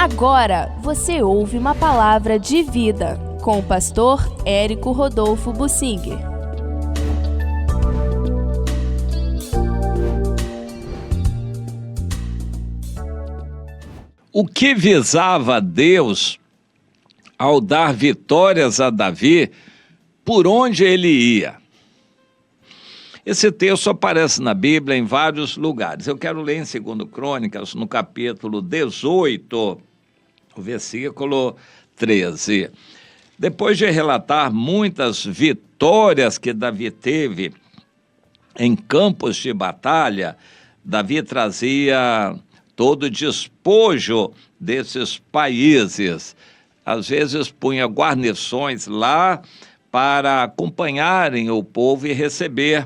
Agora você ouve uma palavra de vida com o pastor Érico Rodolfo Bussinger. O que visava Deus ao dar vitórias a Davi por onde ele ia? Esse texto aparece na Bíblia em vários lugares. Eu quero ler em 2 Crônicas, no capítulo 18, o versículo 13. Depois de relatar muitas vitórias que Davi teve em campos de batalha, Davi trazia todo o despojo desses países. Às vezes punha guarnições lá para acompanharem o povo e receber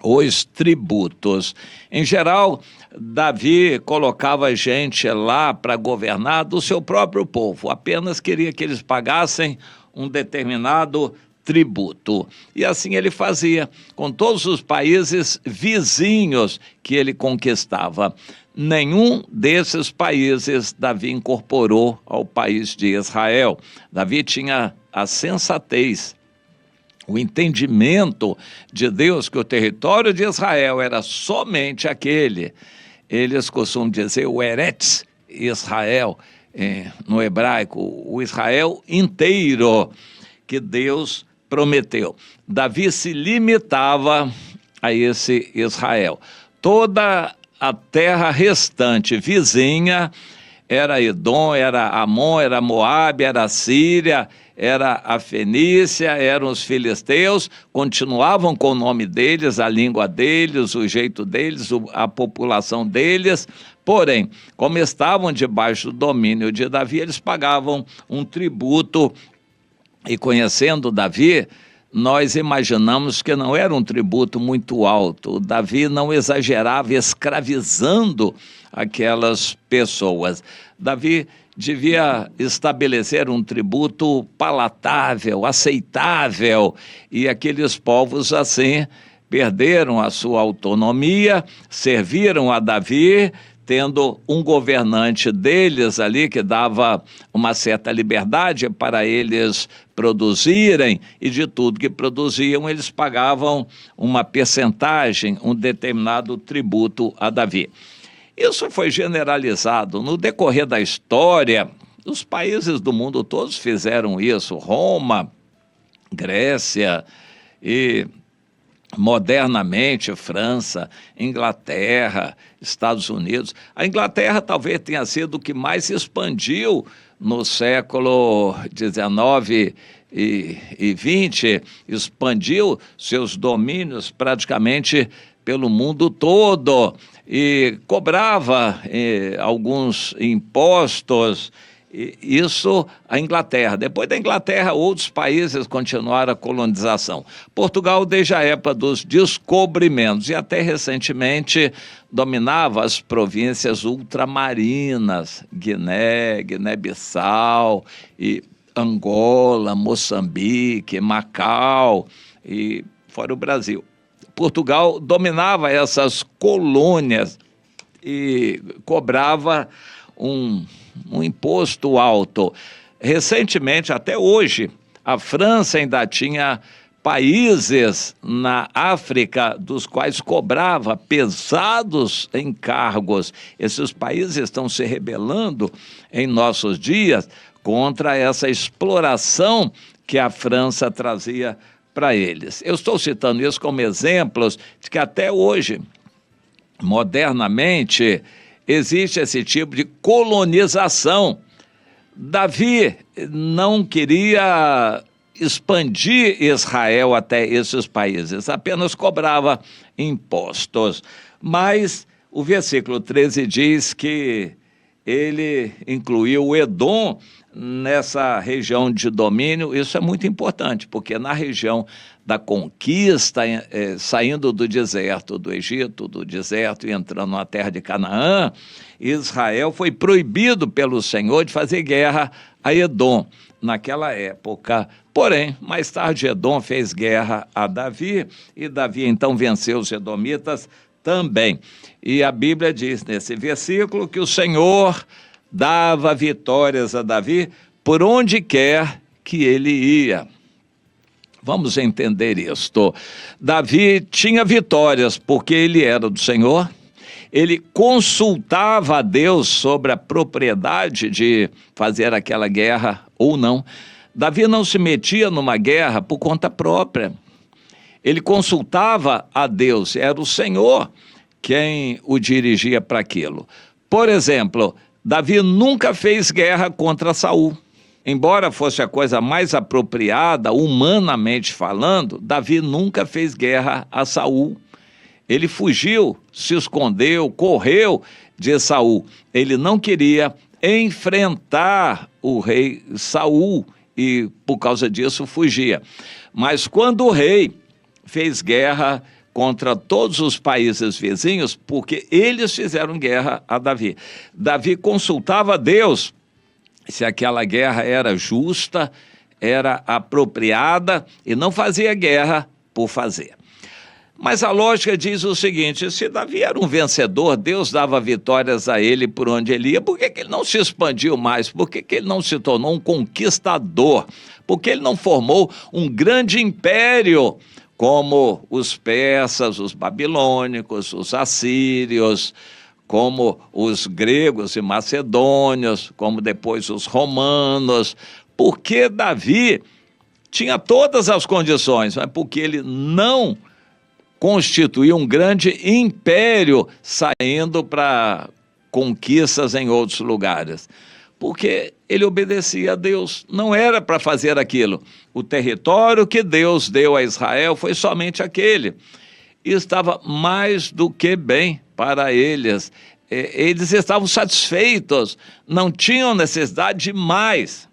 os tributos. Em geral, Davi colocava gente lá para governar do seu próprio povo, apenas queria que eles pagassem um determinado tributo. E assim ele fazia com todos os países vizinhos que ele conquistava. Nenhum desses países Davi incorporou ao país de Israel. Davi tinha a sensatez, o entendimento de Deus que o território de Israel era somente aquele. Eles costumam dizer o Eretz Israel, no hebraico, o Israel inteiro que Deus prometeu. Davi se limitava a esse Israel. Toda a terra restante, vizinha, era Edom, era Amon, era Moabe, era Síria, era a Fenícia, eram os filisteus, continuavam com o nome deles, a língua deles, o jeito deles, a população deles. Porém, como estavam debaixo do domínio de Davi, eles pagavam um tributo. E conhecendo Davi, nós imaginamos que não era um tributo muito alto. Davi não exagerava escravizando aquelas pessoas. Davi devia estabelecer um tributo palatável, aceitável, e aqueles povos assim perderam a sua autonomia, serviram a Davi, tendo um governante deles ali que dava uma certa liberdade para eles produzirem, e de tudo que produziam eles pagavam uma percentagem, um determinado tributo a Davi. Isso foi generalizado no decorrer da história. Os países do mundo todos fizeram isso, Roma, Grécia e modernamente França, Inglaterra, Estados Unidos. A Inglaterra talvez tenha sido o que mais se expandiu no século XIX e XX, expandiu seus domínios praticamente pelo mundo todo e cobrava alguns impostos. Isso a Inglaterra. Depois da Inglaterra, outros países continuaram a colonização. Portugal, desde a época dos descobrimentos e até recentemente, dominava as províncias ultramarinas, Guiné, Guiné-Bissau, e Angola, Moçambique, Macau e fora o Brasil. Portugal dominava essas colônias e cobrava um imposto alto. Recentemente, até hoje, a França ainda tinha países na África dos quais cobrava pesados encargos. Esses países estão se rebelando em nossos dias contra essa exploração que a França trazia para eles. Eu estou citando isso como exemplos de que até hoje, modernamente, existe esse tipo de colonização. Davi não queria expandir Israel até esses países, apenas cobrava impostos. Mas o versículo 13 diz que ele incluiu o Edom nessa região de domínio. Isso é muito importante, porque na região da conquista, saindo do deserto do Egito, do deserto e entrando na terra de Canaã, Israel foi proibido pelo Senhor de fazer guerra a Edom naquela época. Porém, mais tarde Edom fez guerra a Davi, e Davi então venceu os edomitas também. E a Bíblia diz nesse versículo que o Senhor dava vitórias a Davi por onde quer que ele ia. Vamos entender isto. Davi tinha vitórias porque ele era do Senhor, ele consultava a Deus sobre a propriedade de fazer aquela guerra ou não. Davi não se metia numa guerra por conta própria. Ele consultava a Deus, era o Senhor quem o dirigia para aquilo. Por exemplo, Davi nunca fez guerra contra Saul. Embora fosse a coisa mais apropriada, humanamente falando, Davi nunca fez guerra a Saul. Ele fugiu, se escondeu, correu de Saul. Ele não queria enfrentar o rei Saul e, por causa disso, fugia. Mas quando o rei fez guerra contra todos os países vizinhos, porque eles fizeram guerra a Davi. Davi consultava a Deus se aquela guerra era justa, era apropriada e não fazia guerra por fazer. Mas a lógica diz o seguinte: se Davi era um vencedor, Deus dava vitórias a ele por onde ele ia, por que ele não se expandiu mais? Por que ele não se tornou um conquistador? Por que ele não formou um grande império como os persas, os babilônicos, os assírios, como os gregos e macedônios, como depois os romanos? Porque Davi tinha todas as condições, mas porque ele não constituiu um grande império saindo para conquistas em outros lugares. Porque ele obedecia a Deus, não era para fazer aquilo. O território que Deus deu a Israel foi somente aquele. E estava mais do que bem para eles. Eles estavam satisfeitos, não tinham necessidade de mais.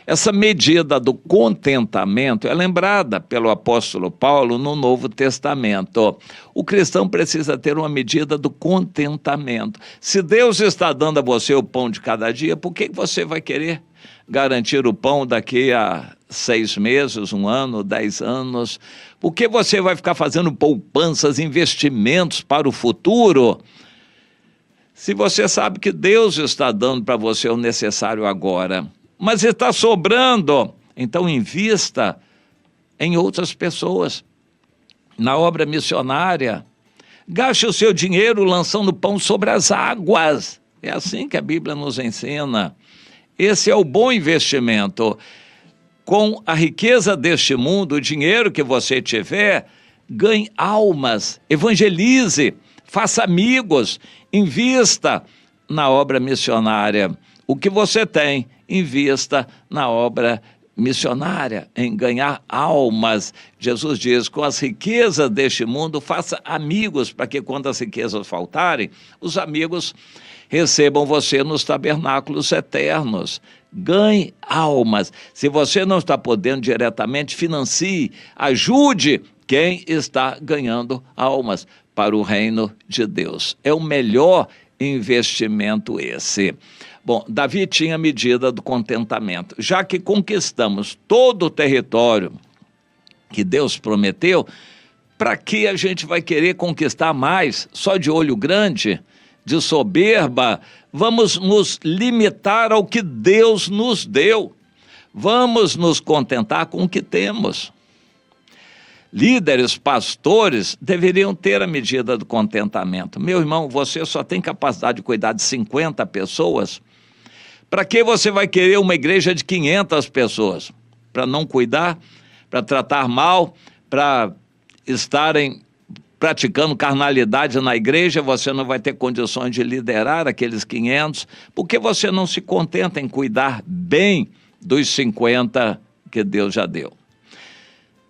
Essa medida do contentamento é lembrada pelo apóstolo Paulo no Novo Testamento. O cristão precisa ter uma medida do contentamento. Se Deus está dando a você o pão de cada dia, por que você vai querer garantir o pão daqui a 6 meses, 1 ano, 10 anos? Por que você vai ficar fazendo poupanças, investimentos para o futuro? Se você sabe que Deus está dando para você o necessário agora, mas está sobrando, então invista em outras pessoas, na obra missionária. Gaste o seu dinheiro lançando pão sobre as águas. É assim que a Bíblia nos ensina. Esse é o bom investimento. Com a riqueza deste mundo, o dinheiro que você tiver, ganhe almas, evangelize, faça amigos, invista na obra missionária. O que você tem, invista na obra missionária, em ganhar almas. Jesus diz: com as riquezas deste mundo, faça amigos, para que quando as riquezas faltarem, os amigos recebam você nos tabernáculos eternos. Ganhe almas. Se você não está podendo diretamente, financie, ajude quem está ganhando almas para o reino de Deus. É o melhor investimento esse. Bom, Davi tinha medida do contentamento. Já que conquistamos todo o território que Deus prometeu, para que a gente vai querer conquistar mais, só de olho grande, de soberba? Vamos nos limitar ao que Deus nos deu. Vamos nos contentar com o que temos. Líderes, pastores, deveriam ter a medida do contentamento. Meu irmão, você só tem capacidade de cuidar de 50 pessoas? Para que você vai querer uma igreja de 500 pessoas? Para não cuidar, para tratar mal, para estarem praticando carnalidade na igreja, você não vai ter condições de liderar aqueles 500, porque você não se contenta em cuidar bem dos 50 que Deus já deu.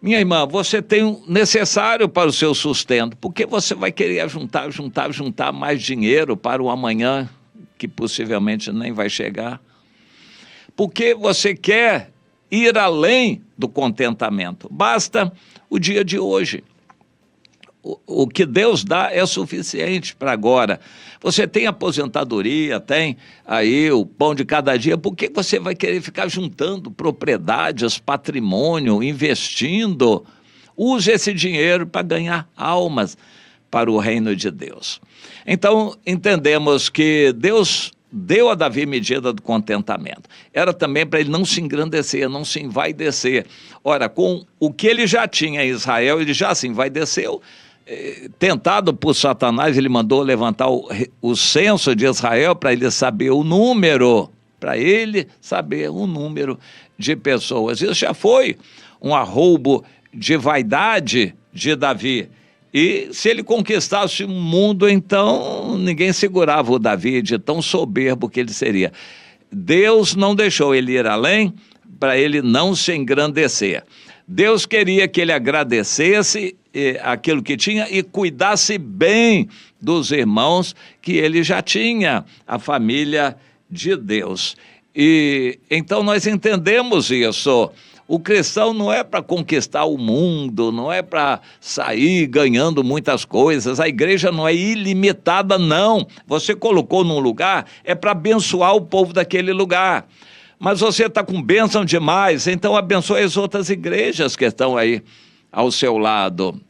Minha irmã, você tem o necessário para o seu sustento, porque você vai querer juntar mais dinheiro para o amanhã, que possivelmente nem vai chegar? Porque você quer ir além do contentamento. Basta o dia de hoje. O que Deus dá é suficiente para agora. Você tem aposentadoria, tem aí o pão de cada dia. Por que você vai querer ficar juntando propriedades, patrimônio, investindo? Use esse dinheiro para ganhar almas para o reino de Deus. Então, entendemos que Deus deu a Davi medida do contentamento. Era também para ele não se engrandecer, não se envaidecer. Ora, com o que ele já tinha em Israel, ele já se envaideceu. Tentado por Satanás, ele mandou levantar o censo de Israel para ele saber o número, de pessoas. Isso já foi um arroubo de vaidade de Davi. E se ele conquistasse o mundo, então ninguém segurava o Davi de tão soberbo que ele seria. Deus não deixou ele ir além para ele não se engrandecer. Deus queria que ele agradecesse aquilo que tinha e cuidasse bem dos irmãos que ele já tinha, a família de Deus. E então nós entendemos isso. O cristão não é para conquistar o mundo, não é para sair ganhando muitas coisas. A igreja não é ilimitada, não. Você colocou num lugar, é para abençoar o povo daquele lugar. Mas você está com bênção demais, então abençoe as outras igrejas que estão aí ao seu lado.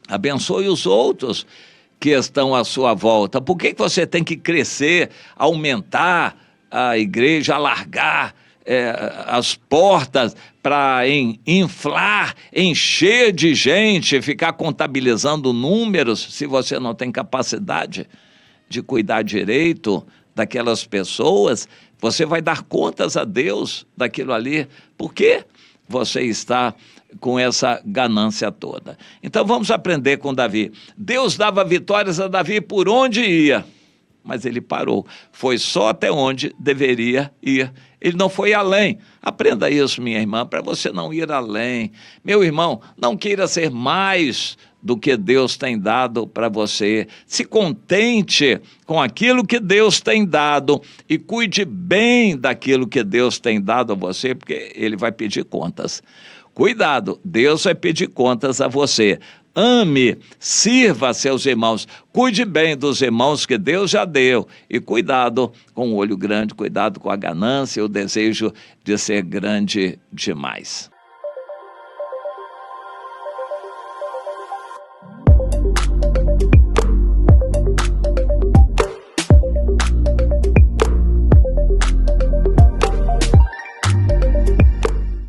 Abençoe os outros que estão à sua volta. Por que você tem que crescer, aumentar a igreja, alargar as portas para inflar, encher de gente, ficar contabilizando números, se você não tem capacidade de cuidar direito daquelas pessoas? Você vai dar contas a Deus daquilo ali, porque você está com essa ganância toda. Então vamos aprender com Davi. Deus dava vitórias a Davi por onde ia, mas ele parou. Foi só até onde deveria ir. Ele não foi além. Aprenda isso, minha irmã, para você não ir além. Meu irmão, não queira ser mais do que Deus tem dado para você. Se contente com aquilo que Deus tem dado e cuide bem daquilo que Deus tem dado a você, porque Ele vai pedir contas. Cuidado, Deus vai pedir contas a você. Ame, sirva seus irmãos, cuide bem dos irmãos que Deus já deu e cuidado com o olho grande, cuidado com a ganância e o desejo de ser grande demais.